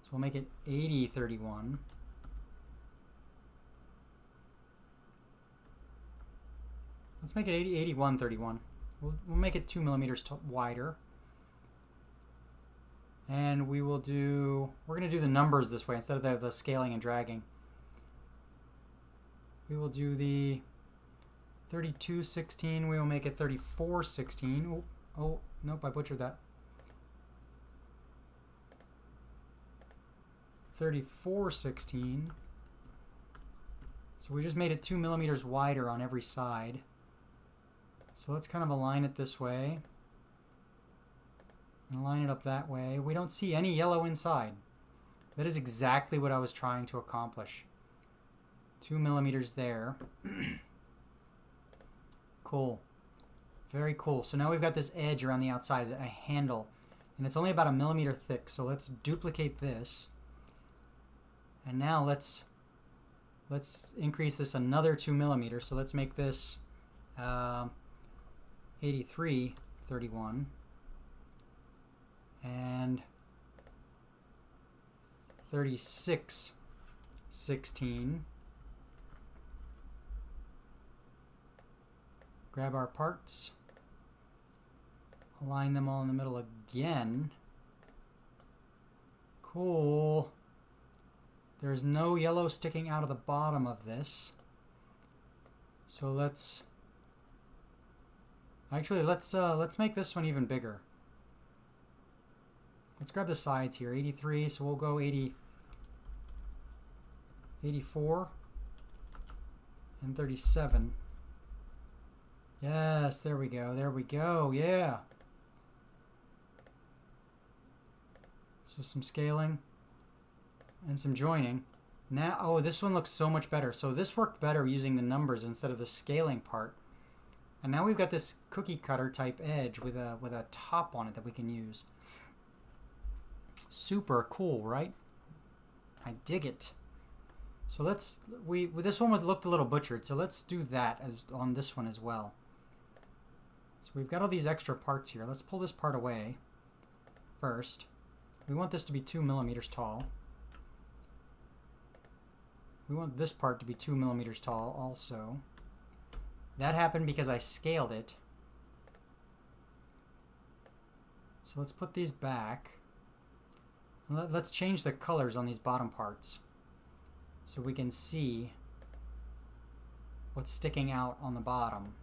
A: So we'll make it 8031. Let's make it 8131. We'll make it 2 millimeters wider. And we will do, we're going to do the numbers this way instead of the scaling and dragging. We will do the 3216. We will make it 3416. Oh, nope, I butchered that. 3416. So we just made it 2 millimeters wider on every side. So let's kind of align it this way. And line it up that way. We don't see any yellow inside. That is exactly what I was trying to accomplish. 2 millimeters there. Cool. Very cool. So now we've got this edge around the outside, a handle. And it's only about 1 millimeter thick. So let's duplicate this. And now let's increase this another 2 millimeters. So let's make this 8331. And 3616. Grab our parts, align them all in the middle again. Cool. There's no yellow sticking out of the bottom of this. So let's make this one even bigger. Let's grab the sides here. 83, so we'll go 84 and 37. Yes, there we go. There we go. Yeah. So some scaling and some joining. Now, oh, this one looks so much better. So this worked better using the numbers instead of the scaling part. And now we've got this cookie cutter type edge with a top on it that we can use. Super cool, right? I dig it. So this one looked a little butchered, so let's do that as on this one as well. So we've got all these extra parts here. Let's pull this part away first. We want this to be 2 millimeters tall. We want this part to be 2 millimeters tall also. That happened because I scaled it. So let's put these back. And let's change the colors on these bottom parts so we can see what's sticking out on the bottom.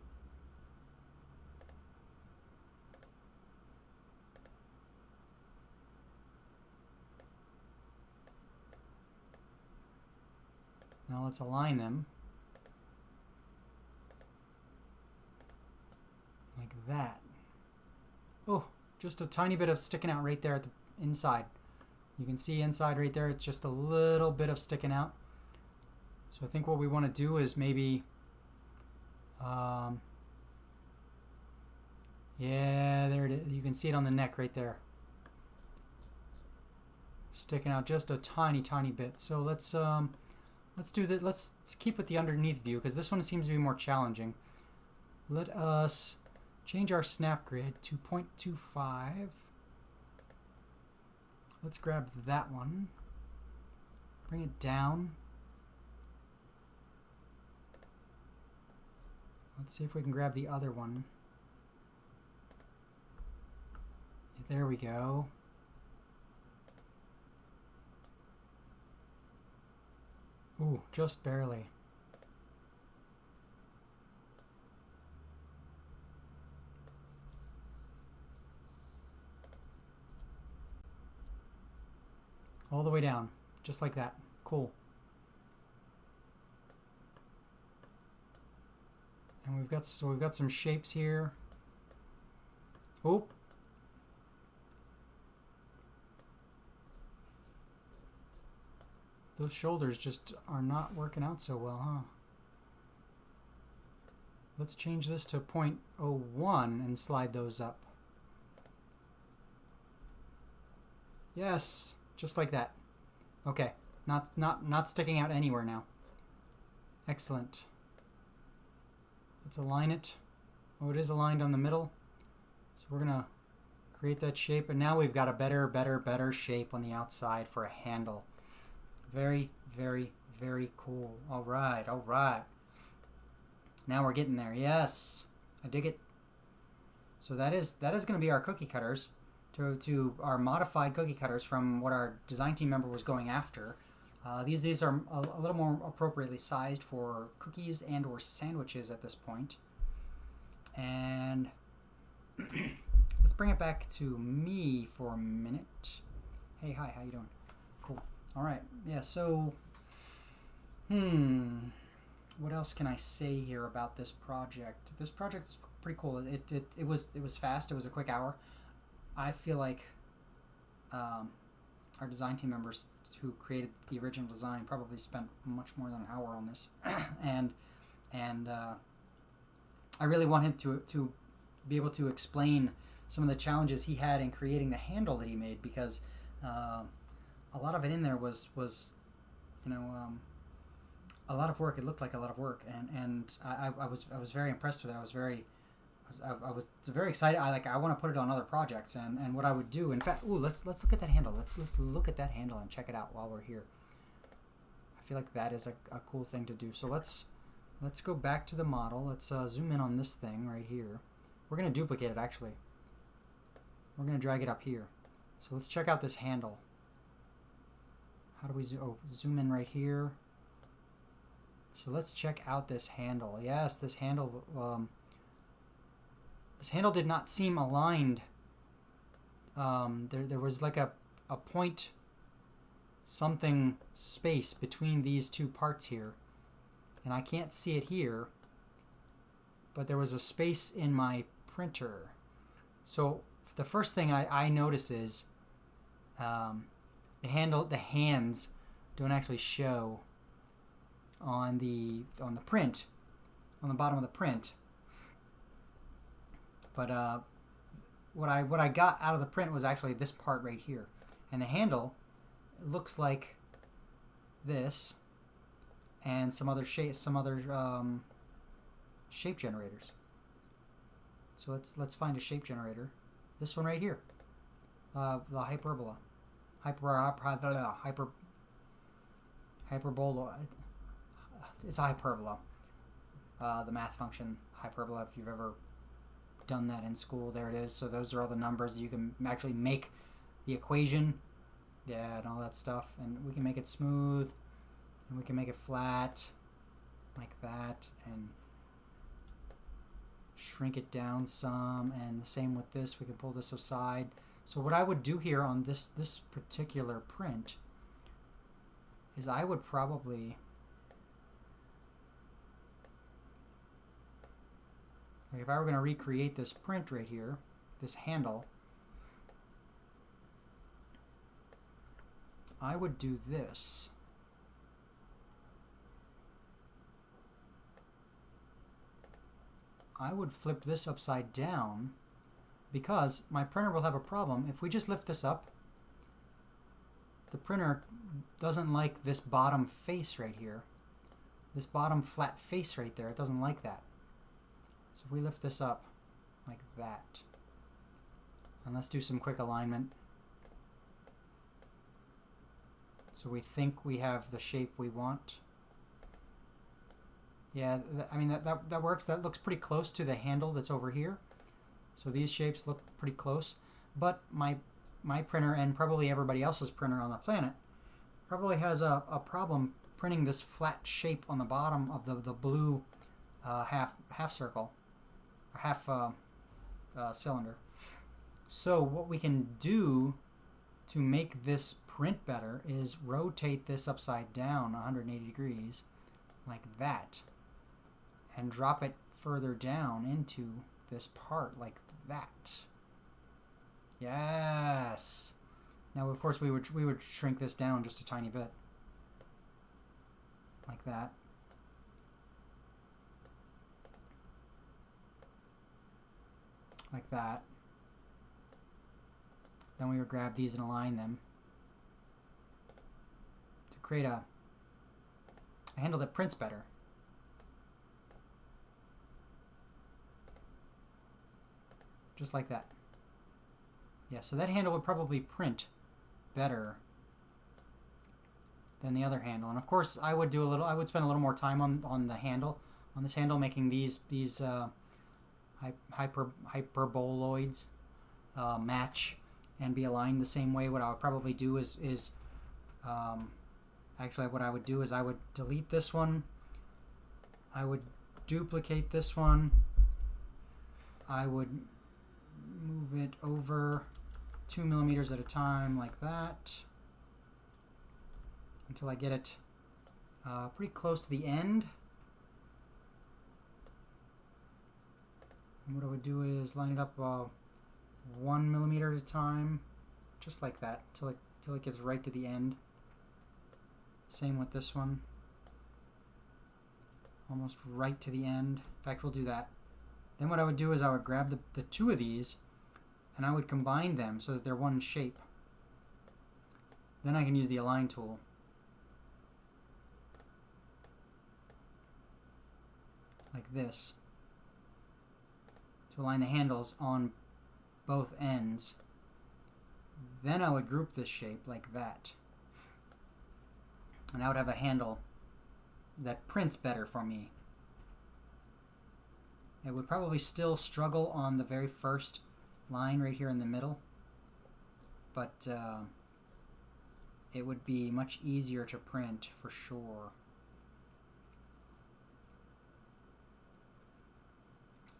A: Now let's align them like that. Oh, just a tiny bit of sticking out right there at the inside. You can see inside right there, it's just a little bit of sticking out. So I think what we want to do is maybe, yeah, there it is. You can see it on the neck right there. Sticking out just a tiny, tiny bit. So let's do that. Let's keep with the underneath view because this one seems to be more challenging. Let us change our snap grid to 0.25. Let's grab that one. Bring it down. Let's see if we can grab the other one. There we go. Ooh, just barely. All the way down, just like that. Cool. And we've got some shapes here. Oh. Those shoulders just are not working out so well, huh? Let's change this to 0.01 and slide those up. Yes, just like that. Okay, not sticking out anywhere now. Excellent. Let's align it. Oh, it is aligned on the middle. So we're gonna create that shape, and now we've got a better shape on the outside for a handle. Very, very, very cool. All right, all right. Now we're getting there. Yes, I dig it. So that is going to be our cookie cutters, to our modified cookie cutters from what our design team member was going after. These are a little more appropriately sized for cookies and or sandwiches at this point. And let's bring it back to me for a minute. Hey, hi, how you doing? Cool. All right. Yeah. So, what else can I say here about this project? This project is pretty cool. It was fast. It was a quick hour. I feel like our design team members who created the original design probably spent much more than an hour on this, and I really want him to be able to explain some of the challenges he had in creating the handle that he made, because a lot of it in there was a lot of work. It looked like a lot of work, and I was very impressed with it. I was very excited. I want to put it on other projects, and what I would do. In fact, let's look at that handle. Let's look at that handle and check it out while we're here. I feel like that is a cool thing to do. So let's go back to the model. Let's zoom in on this thing right here. We're gonna duplicate it actually. We're gonna drag it up here. So let's check out this handle. How do we zoom in right here? So let's check out this handle. Yes, this handle. This handle did not seem aligned. There was like a point something space between these two parts here, and I can't see it here, but there was a space in my printer. So the first thing I notice is the hands don't actually show on the print, on the bottom of the print. But what I got out of the print was actually this part right here, and the handle looks like this, and some other shape generators. So let's find a shape generator. This one right here, the hyperbola, hyperbola. It's a hyperbola. The math function hyperbola. If you've ever done that in school, there it is. So those are all the numbers. You can actually make the equation, and all that stuff, and we can make it smooth, and we can make it flat like that, and shrink it down some, and the same with this. We can pull this aside. So what I would do here on this particular print is I would probably, if I were going to recreate this print right here, this handle, I would do this. I would flip this upside down, because my printer will have a problem. If we just lift this up, the printer doesn't like this bottom face right here. This bottom flat face right there, it doesn't like that. So if we lift this up like that, and let's do some quick alignment. So we think we have the shape we want. Yeah, I mean, that works. That looks pretty close to the handle that's over here. So these shapes look pretty close. But my printer, and probably everybody else's printer on the planet, probably has a problem printing this flat shape on the bottom of the blue half circle, or half cylinder. So what we can do to make this print better is rotate this upside down 180 degrees like that, and drop it further down into this part like that. Yes. Now of course we would shrink this down just a tiny bit like that. like that. Then we would grab these and align them to create a handle that prints better. Just like that. Yeah, so that handle would probably print better than the other handle. And of course, I would spend a little more time on the handle, on this handle, making these hyperboloids match and be aligned the same way. What I would probably do is actually what I would do is I would delete this one, I would duplicate this one, I would move it over 2 millimeters at a time like that until I get it pretty close to the end. And what I would do is line it up 1 millimeter at a time, just like that, till it gets right to the end. Same with this one, almost right to the end. In fact, we'll do that. Then what I would do is I would grab the two of these and I would combine them so that they're one shape. Then I can use the align tool. Like this, to align the handles on both ends. Then I would group this shape like that. And I would have a handle that prints better for me. It would probably still struggle on the very first line right here in the middle, but it would be much easier to print for sure.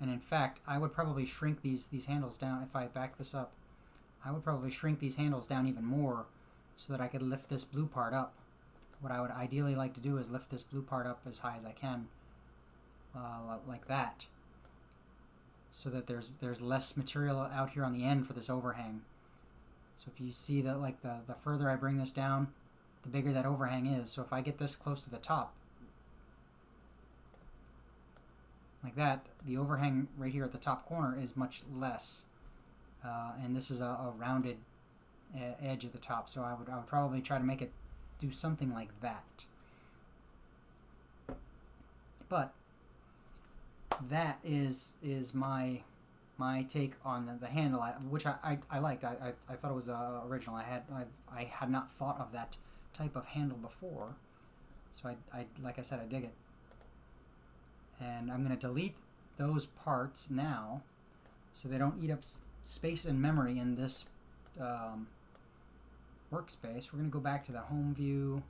A: And in fact, I would probably shrink these handles down. If I back this up, I would probably shrink these handles down even more so that I could lift this blue part up. What I would ideally like to do is lift this blue part up as high as I can, like that, so that there's less material out here on the end for this overhang. So if you see that, like the further I bring this down, the bigger that overhang is. So if I get this close to the top, like that, the overhang right here at the top corner is much less. And this is a rounded edge at the top, so I would probably try to make it do something like that. But that is my take on the handle, which I liked. I thought it was original. I had not thought of that type of handle before, so I like I said, I dig it. And I'm going to delete those parts now so they don't eat up space and memory in this workspace. We're going to go back to the home view,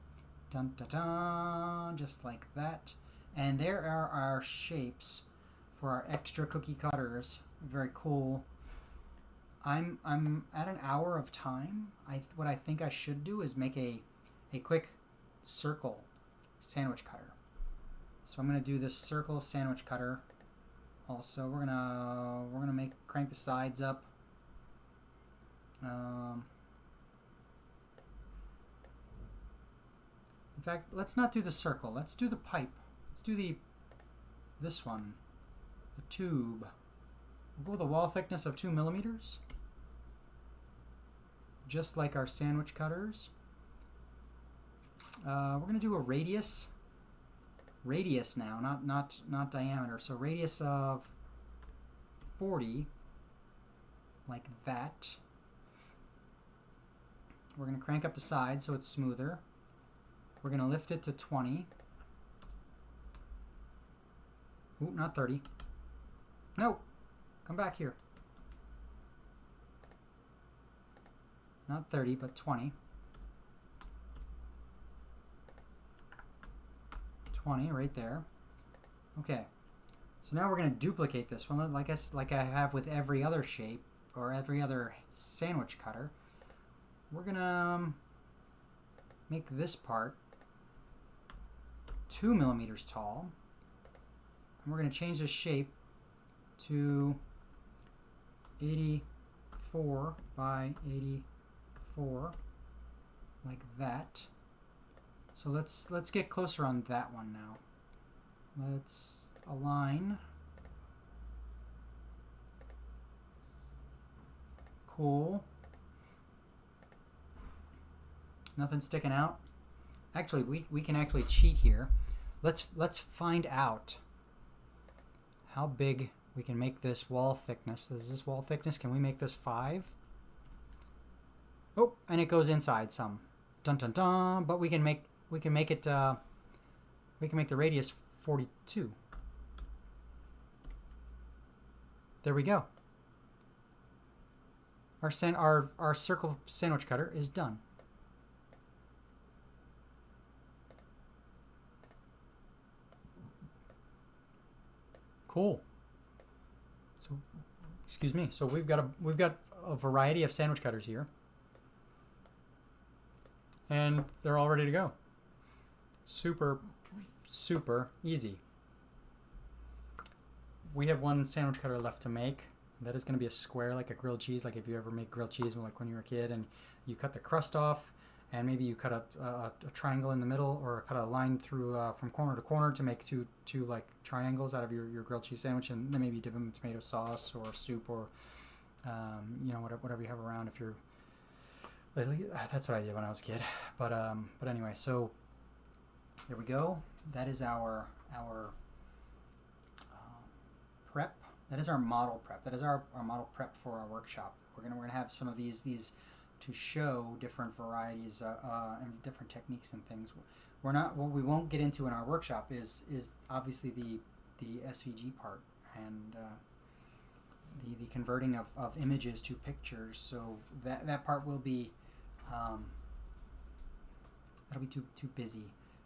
A: dun, dun, dun, just like that. And there are our shapes for our extra cookie cutters. Very cool. I'm at an hour of time. What I think I should do is make a quick circle sandwich cutter. So I'm gonna do this circle sandwich cutter. Also, we're gonna crank the sides up. In fact, let's not do the circle. Let's do the pipe. Let's do this one, the tube. We'll go with a wall thickness of 2 millimeters, just like our sandwich cutters. We're gonna do a radius now, not diameter. So radius of 40, like that. We're going to crank up the side so it's smoother. We're going to lift it to 20. Ooh, not 30. No, come back here. Not 30, but 20. 20 right there. Okay, so now we're going to duplicate this one like I have with every other shape or every other sandwich cutter. We're going to make this part 2 millimeters tall, and we're going to change the shape to 84 by 84, like that. So let's get closer on that one now. Let's align Cool. Nothing sticking out. Actually, we can actually cheat here. Let's find out how big we can make this wall thickness. Is this wall thickness? Can we make this 5? Oh, and it goes inside some. Dun dun dun. But we can make it. We can make the radius 42. There we go. Our circle sandwich cutter is done. Cool. So, excuse me. So we've got a variety of sandwich cutters here, and they're all ready to go. Super easy. We have one sandwich cutter left to make. That is going to be a square, like a grilled cheese. Like if you ever make grilled cheese, like when you were a kid, and you cut the crust off, and maybe you cut a triangle in the middle, or cut a line through from corner to corner to make two like triangles out of your grilled cheese sandwich, and then maybe dip them in tomato sauce or soup or whatever you have around. If you're, that's what I did when I was a kid. But anyway, so there we go. That is our prep. That is our model prep. That is our model prep for our workshop. We're gonna have some of these to show different varieties and different techniques and things. What we won't get into in our workshop is obviously the SVG part and the converting of images to pictures. So that part will be that'll be too busy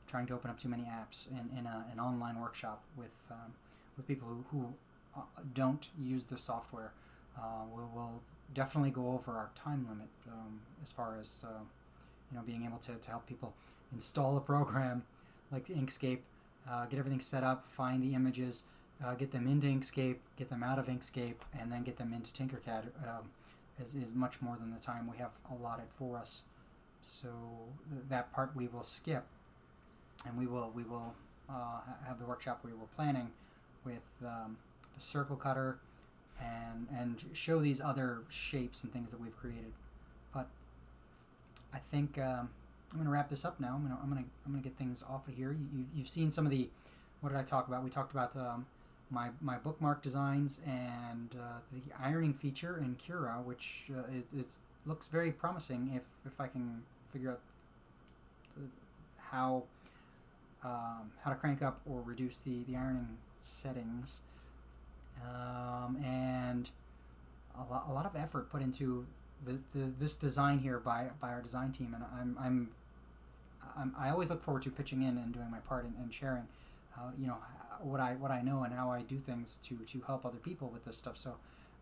A: trying to open up too many apps in an online workshop with people who don't use the software. We'll definitely go over our time limit as far as being able to help people install a program like Inkscape, get everything set up, find the images, get them into Inkscape, get them out of Inkscape, and then get them into Tinkercad is much more than the time we have allotted for us. So that part we will skip, and we will have the workshop we were planning with the circle cutter and show these other shapes and things that we've created. But I think I'm going to wrap this up now. I'm going to get things off of here. You've seen some of the, what did I talk about? We talked about my bookmark designs and the ironing feature in Cura, which it looks very promising if I can figure out how to crank up or reduce the ironing settings. And a lot of effort put into this design here by our design team, and I always look forward to pitching in and doing my part and sharing what I know and how I do things to help other people with this stuff. So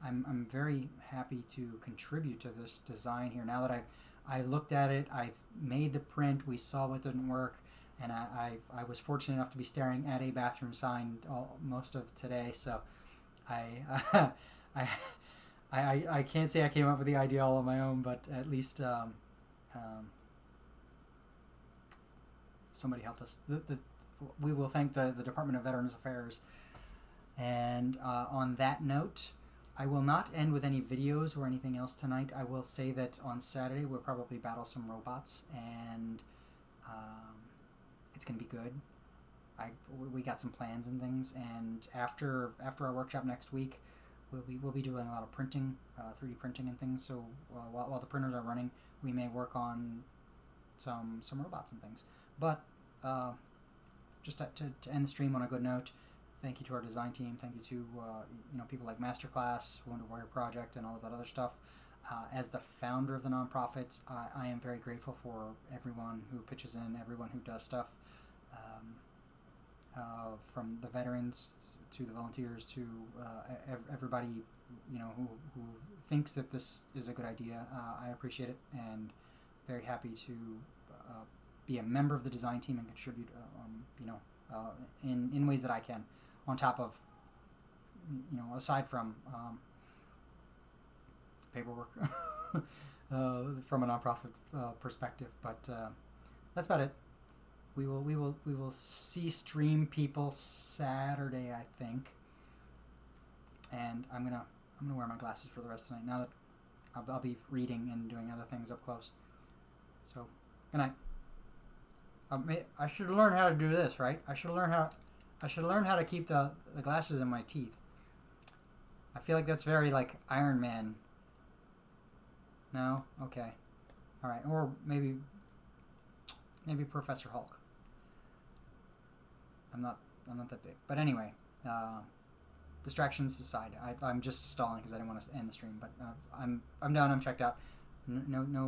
A: I'm very happy to contribute to this design here. Now that I looked at it, I've made the print, we saw what didn't work, and I was fortunate enough to be staring at a bathroom sign most of today. So I can't say I came up with the idea all on my own, but at least somebody helped us. We will thank the Department of Veterans Affairs. And on that note, I will not end with any videos or anything else tonight. I will say that on Saturday we'll probably battle some robots, and it's going to be good. We got some plans and things, and after our workshop next week, we'll be doing a lot of printing, 3D printing and things. So while the printers are running, we may work on some robots and things. But just to end the stream on a good note, thank you to our design team. Thank you to people like Masterclass, Wounded Warrior Project, and all of that other stuff. As the founder of the nonprofit, I am very grateful for everyone who pitches in, everyone who does stuff. From the veterans to the volunteers to everybody, who thinks that this is a good idea. I appreciate it, and very happy to be a member of the design team and contribute, in ways that I can, on top of, aside from paperwork from a nonprofit perspective. But that's about it. We will see stream people Saturday, I think, and I'm gonna wear my glasses for the rest of the night. Now that I'll be reading and doing other things up close. So, good night. I should learn how to do this, right? I should learn how to keep the glasses in my teeth. I feel like that's very like Iron Man. No? Okay. Alright, or maybe Professor Hulk. I'm not that big. But anyway, distractions aside, I'm just stalling because I didn't want to end the stream. But I'm done. I'm checked out. No